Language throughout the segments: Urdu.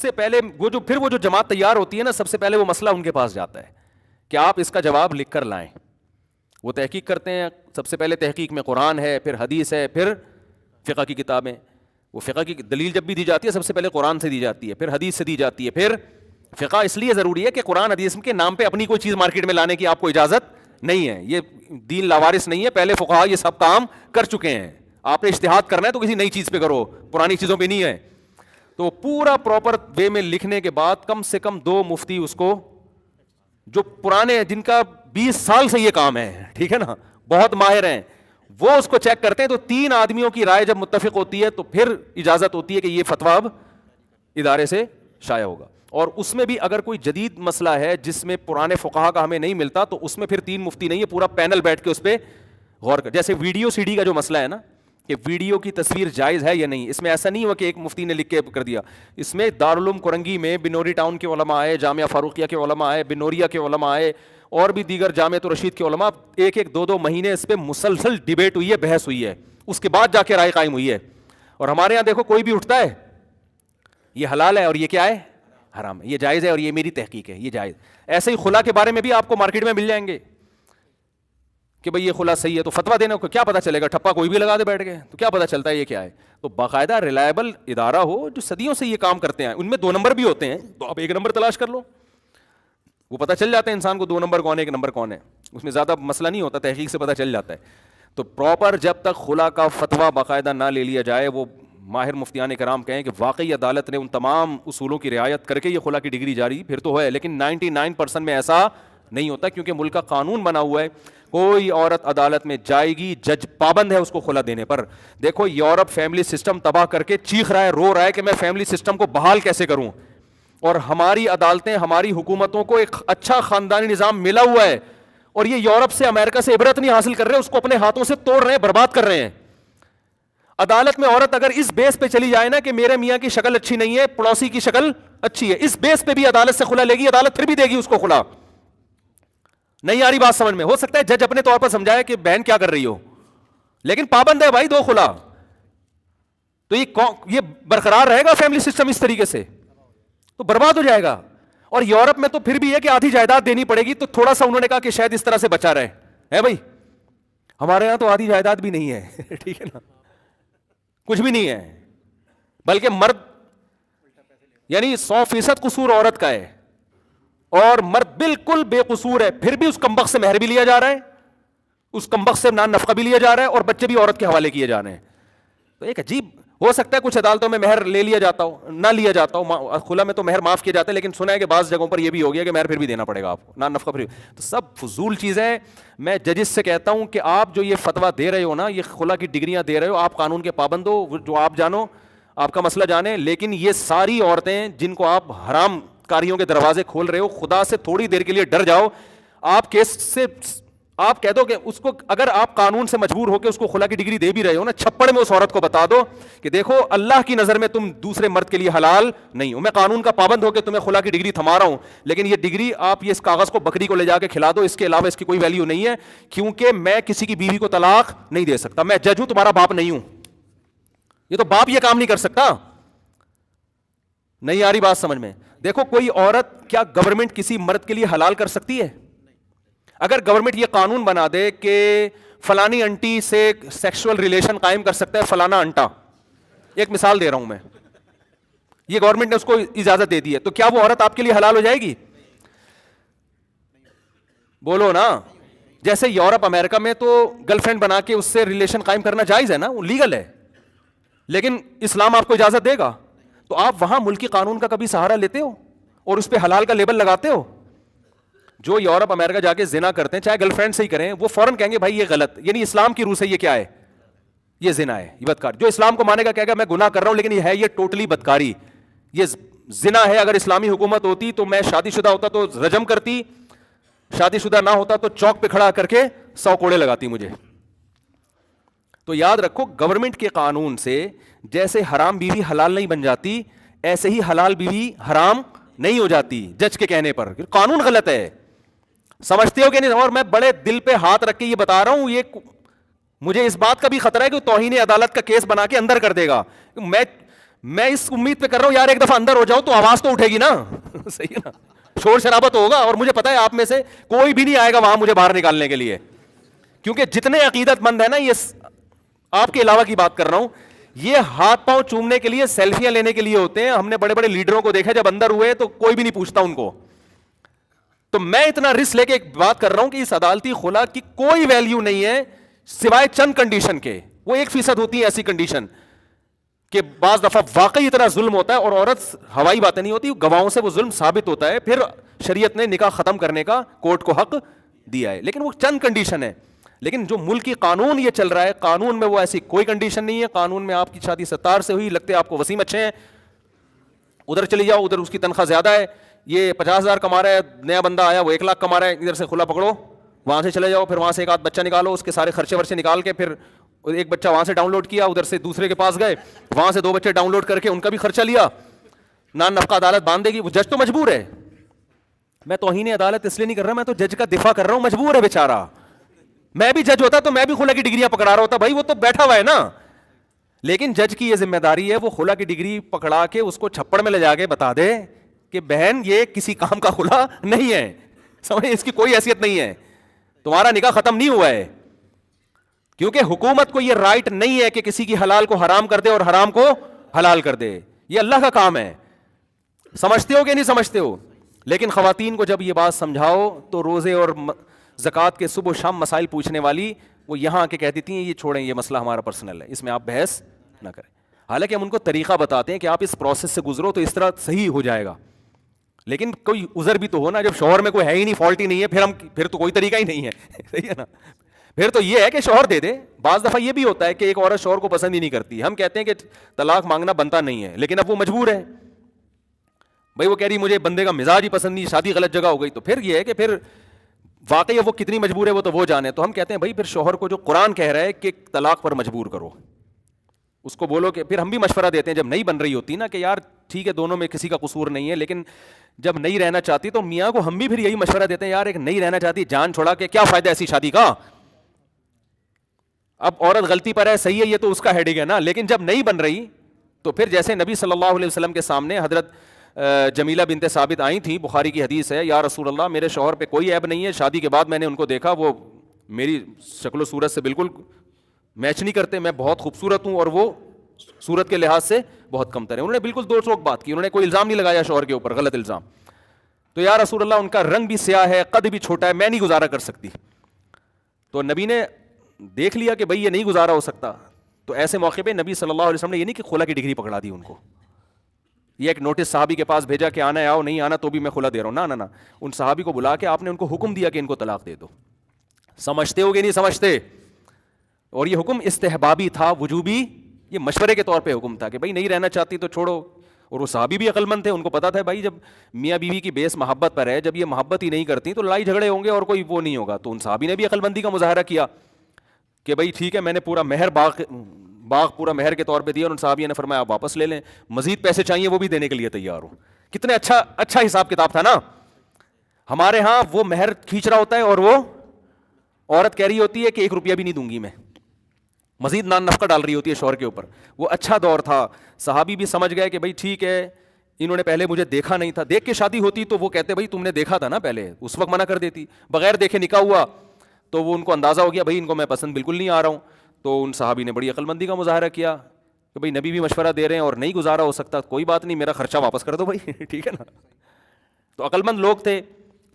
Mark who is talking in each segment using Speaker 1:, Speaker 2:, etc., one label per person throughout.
Speaker 1: سے پہلے وہ جو جماعت تیار ہوتی ہے نا، سب سے پہلے وہ مسئلہ ان کے پاس جاتا ہے کہ آپ اس کا جواب لکھ کر لائیں. وہ تحقیق کرتے ہیں، سب سے پہلے تحقیق میں قرآن ہے، پھر حدیث ہے، پھر فقہ کی کتابیں. وہ فقہ کی دلیل جب بھی دی جاتی ہے سب سے پہلے قرآن سے دی جاتی ہے، پھر حدیث سے دی جاتی ہے، پھر فقہ. اس لیے ضروری ہے کہ قرآن حدیث کے نام پہ اپنی کوئی چیز مارکیٹ میں لانے کی آپ کو اجازت نہیں ہے. یہ دین لاوارث نہیں ہے، پہلے فقہا یہ سب کام کر چکے ہیں. آپ نے اجتہاد کرنا ہے تو کسی نئی چیز پہ کرو، پرانی چیزوں پہ نہیں ہے. تو پورا پراپر وے میں لکھنے کے بعد کم سے کم 2 مفتی اس کو، جو پرانے ہیں، جن کا 20 سال سے یہ کام ہے، ٹھیک ہے نا، بہت ماہر ہیں، وہ اس کو چیک کرتے ہیں. تو 3 آدمیوں کی رائے جب متفق ہوتی ہے تو پھر اجازت ہوتی ہے کہ یہ فتویٰ اب ادارے سے شائع ہوگا. اور اس میں بھی اگر کوئی جدید مسئلہ ہے جس میں پرانے فقہا کا ہمیں نہیں ملتا تو اس میں پھر 3 مفتی نہیں ہے، پورا پینل بیٹھ کے اس پہ غور کر. جیسے ویڈیو سی ڈی کا جو مسئلہ ہے نا کہ ویڈیو کی تصویر جائز ہے یا نہیں، اس میں ایسا نہیں ہوا کہ ایک مفتی نے لکھ کے کر دیا. اس میں دارالعلوم کرنگی میں بنوری ٹاؤن کے علماء آئے، جامعہ فاروقیہ کے علماء آئے، بنوریا کے علماء آئے، اور بھی دیگر جامعہ الرشید کے علماء. 1-2 مہینے اس پہ مسلسل ڈیبیٹ ہوئی ہے، بحث ہوئی ہے، اس کے بعد جا کے رائے قائم ہوئی ہے. اور ہمارے یہاں دیکھو کوئی بھی اٹھتا ہے یہ حلال ہے اور یہ کیا ہے، حرام ہے، یہ جائز ہے اور یہ میری تحقیق ہے یہ جائز. ایسے ہی خلا کے بارے میں بھی آپ کو مارکیٹ میں مل جائیں گے کہ بھئی یہ خلا صحیح ہے، تو فتویٰ دینے کو کیا پتہ چلے گا، ٹھپا کوئی بھی لگا دے بیٹھ گئے تو کیا پتہ چلتا ہے یہ کیا ہے. تو باقاعدہ ریلائبل ادارہ ہو جو صدیوں سے یہ کام کرتے ہیں. ان میں 2 نمبر بھی ہوتے ہیں، تو آپ 1 نمبر تلاش کر لو، وہ پتہ چل جاتا ہے انسان کو 2 نمبر کون ہے 1 نمبر کون ہے. اس میں زیادہ مسئلہ نہیں ہوتا، تحقیق سے پتہ چل جاتا ہے. تو پراپر جب تک خلا کا فتویٰ باقاعدہ نہ لے لیا جائے، وہ ماہر مفتیان کرام کہیں کہ واقعی عدالت نے ان تمام اصولوں کی رعایت کر کے یہ خلا کی ڈگری جاری، پھر تو ہے. لیکن 99% میں ایسا نہیں ہوتا، کیونکہ ملک کا قانون بنا ہوا ہے کوئی عورت عدالت میں جائے گی، جج پابند ہے اس کو خلا دینے پر. دیکھو یورپ فیملی سسٹم تباہ کر کے چیخ رہا ہے، رو رہا ہے کہ میں فیملی سسٹم کو بحال کیسے کروں، اور ہماری عدالتیں، ہماری حکومتوں کو ایک اچھا خاندانی نظام ملا ہوا ہے، اور یہ یورپ سے، امریکہ سے عبرت نہیں حاصل کر رہے، اس کو اپنے ہاتھوں سے توڑ رہے ہیں، برباد کر رہے ہیں. عدالت میں عورت اگر اس بیس پہ چلی جائے نا کہ میرے میاں کی شکل اچھی نہیں ہے، پڑوسی کی شکل اچھی ہے، اس بیس پہ بھی عدالت سے خلا لے گی، عدالت پھر بھی دے گی اس کو خلا. نہیں آ رہی بات سمجھ میں؟ ہو سکتا ہے جج اپنے طور پر سمجھائے کہ بہن کیا کر رہی ہو، لیکن پابند ہے بھائی 2 خلا. تو یہ برقرار رہے گا فیملی سسٹم اس طریقے سے تو برباد ہو جائے گا. اور یورپ میں تو پھر بھی ہے کہ آدھی جائیداد دینی پڑے گی، تو تھوڑا سا انہوں نے کہا کہ شاید اس طرح سے بچا رہے ہے بھائی. ہمارے یہاں تو آدھی جائیداد بھی نہیں ہے ٹھیک ہے نا، کچھ بھی نہیں ہے، بلکہ مرد یعنی 100% قصور عورت کا ہے اور مرد بالکل بے قصور ہے، پھر بھی اس کمبخت سے مہر بھی لیا جا رہا ہے، اس کمبخت سے نان نفقہ بھی لیا جا رہا ہے، اور بچے بھی عورت کے حوالے کیے جا رہے ہیں. تو ایک عجیب، ہو سکتا ہے کچھ عدالتوں میں مہر لے لیا جاتا ہو، نہ لیا جاتا ہو، خلا میں تو مہر معاف کیا جاتا ہے، لیکن سنا ہے کہ بعض جگہوں پر یہ بھی ہو گیا کہ مہر پھر بھی دینا پڑے گا آپ کو، نان نفقہ پھر. تو سب فضول چیزیں. میں ججز سے کہتا ہوں کہ آپ جو یہ فتویٰ دے رہے ہو نا، یہ خلا کی ڈگریاں دے رہے ہو، آپ قانون کے پابند ہو، جو آپ جانو، آپ کا مسئلہ جانیں. لیکن یہ ساری عورتیں جن کو آپ حرام کاریوں کے دروازے کھول رہے ہو، خدا سے تھوڑی دیر کے لیے ڈر جاؤ. آپ کیس سے آپ کہہ دو کہ اس کو، اگر آپ قانون سے مجبور ہو کے اس کو خلا کی ڈگری دے بھی رہے ہو نا، چھپڑ میں اس عورت کو بتا دو کہ دیکھو اللہ کی نظر میں تم دوسرے مرد کے لیے حلال نہیں ہو، میں قانون کا پابند ہو کے تمہیں خلا کی ڈگری تھما رہا ہوں، لیکن یہ ڈگری آپ یہ اس کاغذ کو بکری کو لے جا کے کھلا دو، اس کے علاوہ اس کی کوئی ویلیو نہیں ہے، کیونکہ میں کسی کی بیوی کو طلاق نہیں دے سکتا، میں جج ہوں، تمہارا باپ نہیں ہوں. یہ تو باپ یہ کام نہیں کر سکتا. نہیں آ رہی بات سمجھ میں؟ دیکھو کوئی عورت کیا گورنمنٹ کسی مرد کے لیے حلال کر سکتی ہے؟ اگر گورنمنٹ یہ قانون بنا دے کہ فلانی انٹی سے سیکسول ریلیشن قائم کر سکتا ہے فلانا انٹا، ایک مثال دے رہا ہوں میں، یہ گورنمنٹ نے اس کو اجازت دے دی ہے، تو کیا وہ عورت آپ کے لیے حلال ہو جائے گی؟ بولو نا. جیسے یورپ امریکہ میں تو گرل فرینڈ بنا کے اس سے ریلیشن قائم کرنا جائز ہے نا، وہ لیگل ہے، لیکن اسلام آپ کو اجازت دے گا. تو آپ وہاں ملکی قانون کا کبھی سہارا لیتے ہو اور اس پہ حلال کا لیبل لگاتے ہو؟ جو یورپ امریکہ جا کے زنا کرتے ہیں، چاہے گرل فرینڈ سے ہی کریں، وہ فوراً کہیں گے بھائی یہ غلط، یعنی اسلام کی روح سے یہ کیا ہے، یہ زنا ہے، یہ بدکار. جو اسلام کو مانے گا کہے گا میں گناہ کر رہا ہوں لیکن یہ ہے یہ ٹوٹلی بدکاری، یہ زنا ہے. اگر اسلامی حکومت ہوتی تو میں شادی شدہ ہوتا تو رجم کرتی، شادی شدہ نہ ہوتا تو چوک پہ کھڑا کر کے 100 کوڑے لگاتی مجھے. تو یاد رکھو گورنمنٹ کے قانون سے جیسے حرام بیوی حلال نہیں بن جاتی، ایسے ہی حلال بیوی حرام نہیں ہو جاتی جج کے کہنے پر. قانون غلط ہے، سمجھتے ہو کہ نہیں؟ اور میں بڑے دل پہ ہاتھ رکھ کے یہ بتا رہا ہوں، یہ مجھے اس بات کا بھی خطرہ ہے کہ توہین عدالت کا کیس بنا کے اندر کر دے گا. میں اس امید پہ کر رہا ہوں یار ایک دفعہ اندر ہو جاؤ تو آواز تو اٹھے گی نا صحیح ہے نا, شور شرابہ تو ہوگا, اور مجھے پتا ہے آپ میں سے کوئی بھی نہیں آئے گا وہاں مجھے باہر نکالنے کے لیے, کیونکہ جتنے عقیدت مند ہیں نا, یہ آپ کے علاوہ کی بات کر رہا ہوں, یہ ہاتھ پاؤں چومنے کے لیے, سیلفیاں لینے کے لیے ہوتے ہیں. ہم نے بڑے بڑے لیڈروں کو دیکھا جب اندر ہوئے تو کوئی بھی نہیں پوچھتا ان کو. تو میں اتنا رسک لے کے ایک بات کر رہا ہوں کہ اس عدالتی خلا کی کوئی ویلیو نہیں ہے سوائے چند کنڈیشن کے. وہ 1% ہوتی ہے ایسی کنڈیشن کہ بعض دفعہ واقعی اتنا ظلم ہوتا ہے, اور عورت ہوائی باتیں نہیں ہوتی, گواہوں سے وہ ظلم ثابت ہوتا ہے, پھر شریعت نے نکاح ختم کرنے کا کورٹ کو حق دیا ہے. لیکن وہ چند کنڈیشن ہے. لیکن جو ملکی قانون یہ چل رہا ہے, قانون میں وہ ایسی کوئی کنڈیشن نہیں ہے. قانون میں آپ کی شادی 17 سے ہوئی, لگتے آپ کو وسیم اچھے ہیں, ادھر چلی جاؤ, ادھر اس کی تنخواہ زیادہ ہے, یہ 50,000 کما رہا ہے, نیا بندہ آیا وہ 1 لاکھ کما رہا ہے, ادھر سے کھلا پکڑو, وہاں سے چلے جاؤ, پھر وہاں سے ایک آدھ بچہ نکالو, اس کے سارے خرچے ورچے نکال کے, پھر ایک بچہ وہاں سے ڈاؤن لوڈ کیا, ادھر سے دوسرے کے پاس گئے, وہاں سے 2 بچے ڈاؤن لوڈ کر کے ان کا بھی خرچہ لیا, نان نفقہ عدالت باندھ دے گی. وہ جج تو مجبور ہے. میں توہین عدالت اس لیے نہیں کر رہا, میں تو جج کا دفاع کر رہا ہوں, مجبور ہے بیچارہ. میں بھی جج ہوتا تو میں بھی خلا کی ڈگریاں پکڑا رہا ہوتا, بھائی وہ تو بیٹھا ہوا ہے نا. لیکن جج کی یہ ذمہ داری ہے وہ خلا کی ڈگری پکڑا کے اس کو چھپڑ میں لے جا کے بتا دے کہ بہن یہ کسی کام کا خلا نہیں ہے, سمجھ, اس کی کوئی حیثیت نہیں ہے, تمہارا نکاح ختم نہیں ہوا ہے. کیونکہ حکومت کو یہ رائٹ نہیں ہے کہ کسی کی حلال کو حرام کر دے اور حرام کو حلال کر دے, یہ اللہ کا کام ہے. سمجھتے ہو کہ نہیں سمجھتے ہو؟ لیکن خواتین کو جب یہ بات سمجھاؤ تو روزے اور زکوٰۃ کے صبح و شام مسائل پوچھنے والی وہ یہاں آ کے کہہ دیتی ہیں یہ چھوڑیں, یہ مسئلہ ہمارا پرسنل ہے, اس میں آپ بحث نہ کریں. حالانکہ ہم ان کو طریقہ بتاتے ہیں کہ آپ اس پروسیس سے گزرو تو اس طرح صحیح ہو جائے گا. لیکن کوئی عذر بھی تو ہو نا, جب شوہر میں کوئی ہے ہی نہیں, فالٹ ہی نہیں ہے, پھر تو کوئی طریقہ ہی نہیں ہے, صحیح ہے نا. پھر تو یہ ہے کہ شوہر دے دے. بعض دفعہ یہ بھی ہوتا ہے کہ ایک عورت شوہر کو پسند ہی نہیں کرتی, ہم کہتے ہیں کہ طلاق مانگنا بنتا نہیں ہے, لیکن اب وہ مجبور ہے. بھائی وہ کہہ رہی مجھے بندے کا مزاج ہی پسند نہیں, شادی غلط جگہ ہو گئی, تو پھر یہ ہے کہ پھر واقعی وہ کتنی مجبور ہے وہ تو وہ جانے. تو ہم کہتے ہیں بھائی پھر شوہر کو جو قرآن کہہ رہا ہے کہ طلاق پر مجبور کرو, اس کو بولو کہ, پھر ہم بھی مشورہ دیتے ہیں جب نہیں بن رہی ہوتی نا کہ یار ٹھیک ہے دونوں میں کسی کا قصور نہیں ہے, لیکن جب نہیں رہنا چاہتی تو میاں کو ہم بھی پھر یہی مشورہ دیتے ہیں, یار ایک نہیں رہنا چاہتی جان چھوڑا کے کیا فائدہ ایسی شادی کا. اب عورت غلطی پر ہے, صحیح ہے, یہ تو اس کا ہیڈک ہے نا, لیکن جب نہیں بن رہی تو پھر جیسے نبی صلی اللہ علیہ وسلم کے سامنے حضرت جمیلہ بنت ثابت آئی تھیں, بخاری کی حدیث ہے, یا رسول اللہ میرے شوہر پہ کوئی عیب نہیں ہے, شادی کے بعد میں نے ان کو دیکھا وہ میری شکل و صورت سے بالکل میچ نہیں کرتے, میں بہت خوبصورت ہوں اور وہ صورت کے لحاظ سے بہت کم تر ہیں. انہوں نے بالکل دو ٹوک بات کی, انہوں نے کوئی الزام نہیں لگایا شوہر کے اوپر, غلط الزام. تو یا رسول اللہ ان کا رنگ بھی سیاہ ہے, قد بھی چھوٹا ہے, میں نہیں گزارا کر سکتی. تو نبی نے دیکھ لیا کہ بھائی یہ نہیں گزارا ہو سکتا, تو ایسے موقع پہ نبی صلی اللہ علیہ وسلم نے یہ نہیں کہ خلا کی ڈگری پکڑا دی ان کو, یہ ایک نوٹس صحابی کے پاس بھیجا کہ آنا ہے آؤ, نہیں آنا تو بھی میں خلا دے رہا ہوں, نہ ان صحابی کو بلا کے آپ نے ان کو حکم دیا کہ ان کو طلاق دے دو. سمجھتے ہو کہ نہیں سمجھتے؟ اور یہ حکم استحبابی تھا, وجوبی, یہ مشورے کے طور پہ حکم تھا کہ بھائی نہیں رہنا چاہتی تو چھوڑو. اور وہ صحابی بھی عقل مند تھے, ان کو پتا تھا بھائی جب میاں بیوی کی بیس محبت پر ہے, جب یہ محبت ہی نہیں کرتی تو لڑائی جھگڑے ہوں گے اور کوئی وہ نہیں ہوگا. تو ان صحابی نے بھی عقل مندی کا مظاہرہ کیا کہ بھائی ٹھیک ہے, میں نے پورا مہر باغ پورا مہر کے طور پہ دیا, اور ان صحابیوں نے فرمایا آپ واپس لے لیں, مزید پیسے چاہیے وہ بھی دینے کے لیے تیار ہوں. کتنے اچھا حساب کتاب تھا نا. ہمارے ہاں وہ مہر کھینچ رہا ہوتا ہے اور وہ عورت کہہ رہی ہوتی ہے کہ 1 روپیہ بھی نہیں دوں گی میں, مزید نان نفقہ ڈال رہی ہوتی ہے شوہر کے اوپر. وہ اچھا دور تھا, صحابی بھی سمجھ گئے کہ بھائی ٹھیک ہے, انہوں نے پہلے مجھے دیکھا نہیں تھا, دیکھ کے شادی ہوتی تو وہ کہتے بھائی تم نے دیکھا تھا نا پہلے, اس وقت منع کر دیتی. بغیر دیکھے نکاح ہوا تو وہ ان کو اندازہ ہو گیا بھائی ان کو میں پسند بالکل نہیں آ رہا ہوں. تو ان صحابی نے بڑی عقل مندی کا مظاہرہ کیا کہ بھائی نبی بھی مشورہ دے رہے ہیں اور نہیں گزارا ہو سکتا, کوئی بات نہیں, میرا خرچہ واپس کر دو بھائی, ٹھیک ہے نا. تو عقل مند لوگ تھے.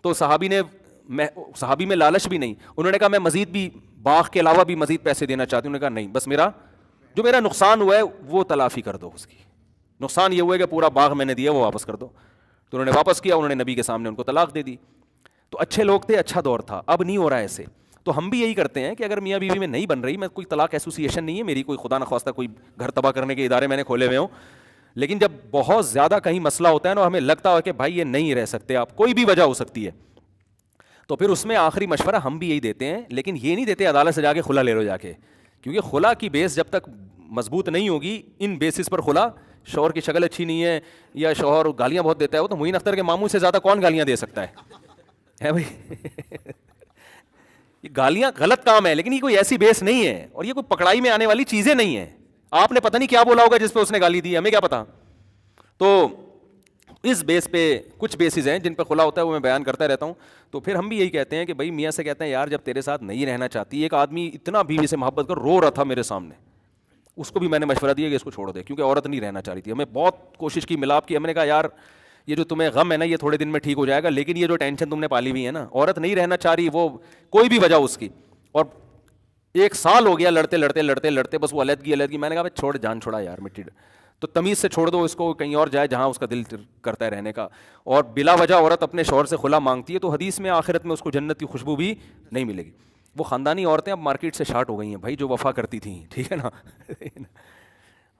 Speaker 1: تو صحابی میں لالچ بھی نہیں, انہوں نے کہا میں مزید بھی باغ کے علاوہ بھی مزید پیسے دینا چاہتی ہوں. انہوں نے کہا نہیں, بس میرا نقصان ہوا ہے وہ تلافی کر دو, اس کی نقصان یہ ہوا ہے کہ پورا باغ میں نے دیا وہ واپس کر دو. تو انہوں نے واپس کیا, انہوں نے نبی کے سامنے ان کو طلاق دے دی. تو اچھے لوگ تھے, اچھا دور تھا. اب نہیں ہو رہا ایسے. تو ہم بھی یہی کرتے ہیں کہ اگر میاں بیوی میں نہیں بن رہی, میں کوئی طلاق ایسوسیشن نہیں ہے میری, کوئی خدا نخواستہ کوئی گھر تباہ کرنے کے ادارے میں نے کھولے ہوئے ہوں, لیکن جب بہت زیادہ کہیں مسئلہ ہوتا ہے نا, ہمیں لگتا ہے کہ بھائی یہ نہیں رہ سکتے آپ, کوئی بھی وجہ ہو سکتی ہے, تو پھر اس میں آخری مشورہ ہم بھی یہی دیتے ہیں. لیکن یہ نہیں دیتے عدالت سے جا کے خلا لے لو جا کے, کیونکہ خلا کی بیس جب تک مضبوط نہیں ہوگی, ان بیسس پر خلا, شوہر کی شکل اچھی نہیں ہے یا شوہر گالیاں بہت دیتا ہے, وہ تو معین اختر کے ماموں سے زیادہ کون گالیاں دے سکتا ہے بھائی. یہ گالیاں غلط کام ہے, لیکن یہ کوئی ایسی بیس نہیں ہے, اور یہ کوئی پکڑائی میں آنے والی چیزیں نہیں ہیں. آپ نے پتہ نہیں کیا بولا ہوگا جس پہ اس نے گالی دی, ہمیں کیا پتا. تو اس بیس پہ کچھ بیسز ہیں جن پہ خلا ہوتا ہے, وہ میں بیان کرتا رہتا ہوں. تو پھر ہم بھی یہی کہتے ہیں کہ بھائی میاں سے کہتے ہیں یار جب تیرے ساتھ نہیں رہنا چاہتی, ایک آدمی اتنا بیوی سے محبت کر رو رہا تھا میرے سامنے, اس کو بھی میں نے مشورہ دیا کہ اس کو چھوڑ دے, کیونکہ عورت نہیں رہنا چاہ رہی تھی. ہمیں بہت کوشش کی, ملاپ کی, ہم نے کہا یار یہ جو تمہیں غم ہے نا یہ تھوڑے دن میں ٹھیک ہو جائے گا, لیکن یہ جو ٹینشن تم نے پالی ہوئی ہے نا, عورت نہیں رہنا چاہ رہی, وہ کوئی بھی وجہ اس کی, اور 1 سال ہو گیا لڑتے لڑتے لڑتے لڑتے, بس وہ علیحدگی. میں نے کہا چھوڑ, جان چھوڑا یار مٹی, تو تمیز سے چھوڑ دو اس کو, کہیں اور جائے جہاں اس کا دل کرتا ہے رہنے کا. اور بلا وجہ عورت اپنے شوہر سے خلا مانگتی ہے تو حدیث میں آخرت میں اس کو جنت کی خوشبو بھی نہیں ملے گی. وہ خاندانی عورتیں اب مارکیٹ سے شارٹ ہو گئی ہیں بھائی, جو وفا کرتی تھیں, ٹھیک ہے نا,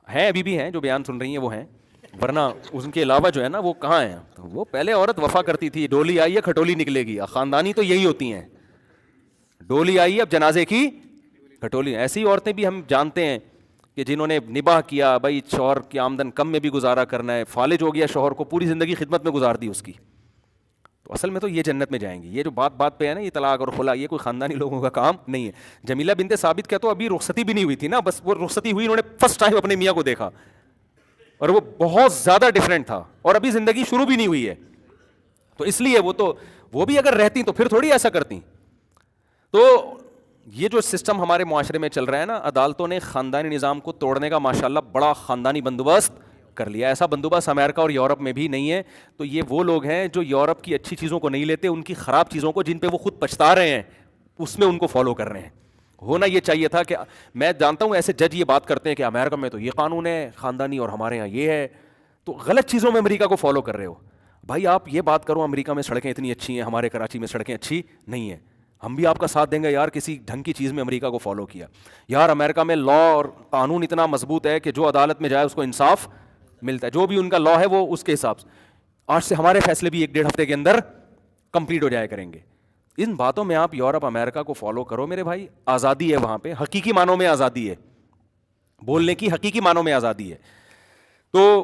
Speaker 1: ہیں ابھی بھی ہیں جو بیان سن رہی ہیں وہ ہیں, ورنہ ان کے علاوہ جو ہے نا وہ کہاں ہیں. تو وہ پہلے عورت وفا کرتی تھی, ڈولی آئی ہے کھٹولی نکلے گی, خاندانی تو یہی ہوتی ہیں, ڈولی آئی ہے اب جنازے کی کھٹولی. ایسی عورتیں بھی ہم جانتے ہیں کہ جنہوں نے نباہ کیا, بھائی شوہر کی آمدن کم میں بھی گزارا کرنا ہے, فالج ہو گیا شوہر کو, پوری زندگی خدمت میں گزار دی اس کی, تو اصل میں تو یہ جنت میں جائیں گی. یہ جو بات پہ ہے نا یہ طلاق اور خلا, یہ کوئی خاندانی لوگوں کا کام نہیں ہے. جمیلہ بنت ثابت کا تو ابھی رخصتی بھی نہیں ہوئی تھی نا, بس وہ رخصتی ہوئی, انہوں نے فرسٹ ٹائم اپنے میاں کو دیکھا اور وہ بہت زیادہ ڈفرینٹ تھا, اور ابھی زندگی شروع بھی نہیں ہوئی ہے. تو اس لیے وہ بھی اگر رہتی تو پھر تھوڑی ایسا کرتی. تو یہ جو سسٹم ہمارے معاشرے میں چل رہا ہے نا, عدالتوں نے خاندانی نظام کو توڑنے کا ماشاءاللہ بڑا خاندانی بندوبست کر لیا. ایسا بندوبست امریکہ اور یورپ میں بھی نہیں ہے. تو یہ وہ لوگ ہیں جو یورپ کی اچھی چیزوں کو نہیں لیتے, ان کی خراب چیزوں کو جن پہ وہ خود پچھتا رہے ہیں اس میں ان کو فالو کر رہے ہیں. ہونا یہ چاہیے تھا کہ میں جانتا ہوں ایسے جج یہ بات کرتے ہیں کہ امریکہ میں تو یہ قانون ہے خاندانی اور ہمارے یہاں یہ ہے, تو غلط چیزوں میں امریکہ کو فالو کر رہے ہو. بھائی آپ یہ بات کرو امریکہ میں سڑکیں اتنی اچھی ہیں, ہمارے کراچی میں سڑکیں اچھی نہیں ہیں, ہم بھی آپ کا ساتھ دیں گے یار کسی ڈھنگ کی چیز میں امریکہ کو فالو کیا. یار امریکہ میں لا اور قانون اتنا مضبوط ہے کہ جو عدالت میں جائے اس کو انصاف ملتا ہے, جو بھی ان کا لا ہے وہ اس کے حساب سے. آج سے ہمارے فیصلے بھی 1-1.5 ہفتے کے اندر کمپلیٹ ہو جایا کریں گے. ان باتوں میں آپ یورپ امریکہ کو فالو کرو میرے بھائی, آزادی ہے وہاں پہ, حقیقی معنوں میں آزادی ہے, بولنے کی حقیقی معنوں میں آزادی ہے. تو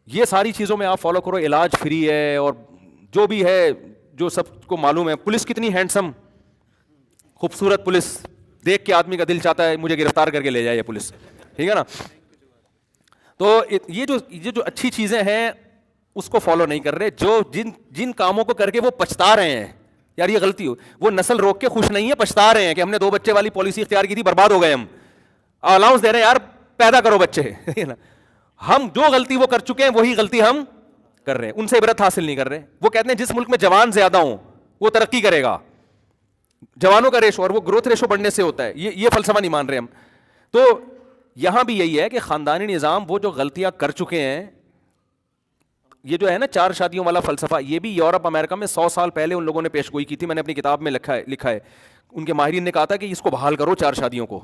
Speaker 1: یہ ساری چیزوں میں آپ فالو کرو, علاج فری ہے, اور جو بھی ہے جو سب کو معلوم ہے. پولیس کتنی ہینڈسم خوبصورت پولیس, دیکھ کے آدمی کا دل چاہتا ہے مجھے گرفتار کر کے لے جائے یہ پولیس, ٹھیک ہے نا. تو یہ جو اچھی چیزیں ہیں اس کو فالو نہیں کر رہے, جو جن کاموں کو کر کے وہ پچھتا رہے ہیں یار یہ غلطی ہو, وہ نسل روک کے خوش نہیں ہے, پچھتا رہے ہیں کہ ہم نے 2 بچے والی پالیسی اختیار کی تھی, برباد ہو گئے, ہم الاؤنس دے رہے ہیں یار پیدا کرو بچے. ہم جو غلطی وہ کر چکے ہیں وہی غلطی ہم کر رہے ہیں, ان سے عبرت حاصل نہیں کر رہے. وہ کہتے ہیں جس ملک میں جوان زیادہ ہوں وہ ترقی کرے گا, جوانوں کا ریشو اور وہ گروتھ ریشو بڑھنے سے ہوتا ہے, یہ فلسفہ نہیں مان رہے ہم. تو یہاں بھی یہی ہے کہ خاندانی نظام وہ جو غلطیاں کر چکے ہیں, یہ جو ہے نا 4 شادیوں والا فلسفہ, یہ بھی یورپ امریکہ میں 100 سال پہلے ان لوگوں نے پیش گوئی کی تھی. میں نے اپنی کتاب میں لکھا ہے. ان کے ماہرین نے کہا تھا کہ اس کو بحال کرو 4 شادیوں کو,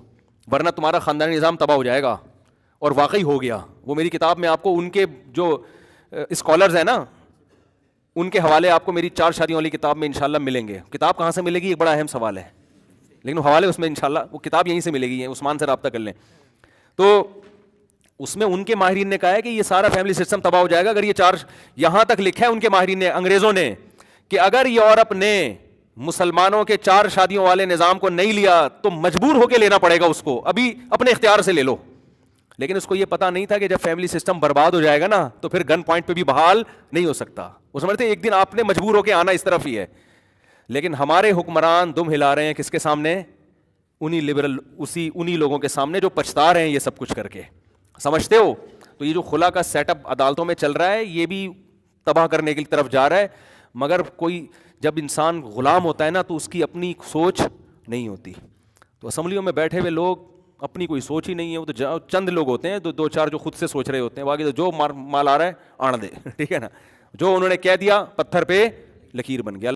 Speaker 1: ورنہ تمہارا خاندانی نظام تباہ ہو جائے گا, اور واقعی ہو گیا. وہ میری کتاب میں آپ کو ان کے جو اسکالرز ہیں نا ان کے حوالے آپ کو میری 4 شادیوں والی کتاب میں انشاءاللہ ملیں گے. کتاب کہاں سے ملے گی ایک بڑا اہم سوال ہے, لیکن حوالے اس میں انشاءاللہ وہ کتاب یہیں سے ملے گی, عثمان سے رابطہ کر لیں. تو اس میں ان کے ماہرین نے کہا ہے کہ یہ سارا فیملی سسٹم تباہ ہو جائے گا اگر یہ 4, یہاں تک لکھا ہے ان کے ماہرین نے, انگریزوں نے, کہ اگر یورپ نے مسلمانوں کے 4 شادیوں والے نظام کو نہیں لیا تو مجبور ہو کے لینا پڑے گا اس کو, ابھی اپنے اختیار سے لے لو. لیکن اس کو یہ پتا نہیں تھا کہ جب فیملی سسٹم برباد ہو جائے گا نا تو پھر گن پوائنٹ پہ بھی بحال نہیں ہو سکتا. وہ سمجھتے ایک دن آپ نے مجبور ہو کے آنا اس طرف ہی ہے. لیکن ہمارے حکمران دم ہلا رہے ہیں کس کے سامنے, انہی لبرل, انہی لوگوں کے سامنے جو پچھتا رہے ہیں یہ سب کچھ کر کے, سمجھتے ہو. تو یہ جو خلا کا سیٹ اپ عدالتوں میں چل رہا ہے یہ بھی تباہ کرنے کی طرف جا رہا ہے. مگر کوئی جب انسان غلام ہوتا ہے نا تو اس کی اپنی سوچ نہیں ہوتی. تو اسمبلیوں میں بیٹھے ہوئے لوگ اپنی کوئی سوچ ہی نہیں ہے, وہ تو چند لوگ ہوتے ہیں 2-4 جو خود سے سوچ رہے ہوتے ہیں, باقی تو جو مال آ رہا ہے آن دے, ٹھیک ہے نا, جو انہوں نے کہہ دیا پتھر پہ لکیر بن گیا.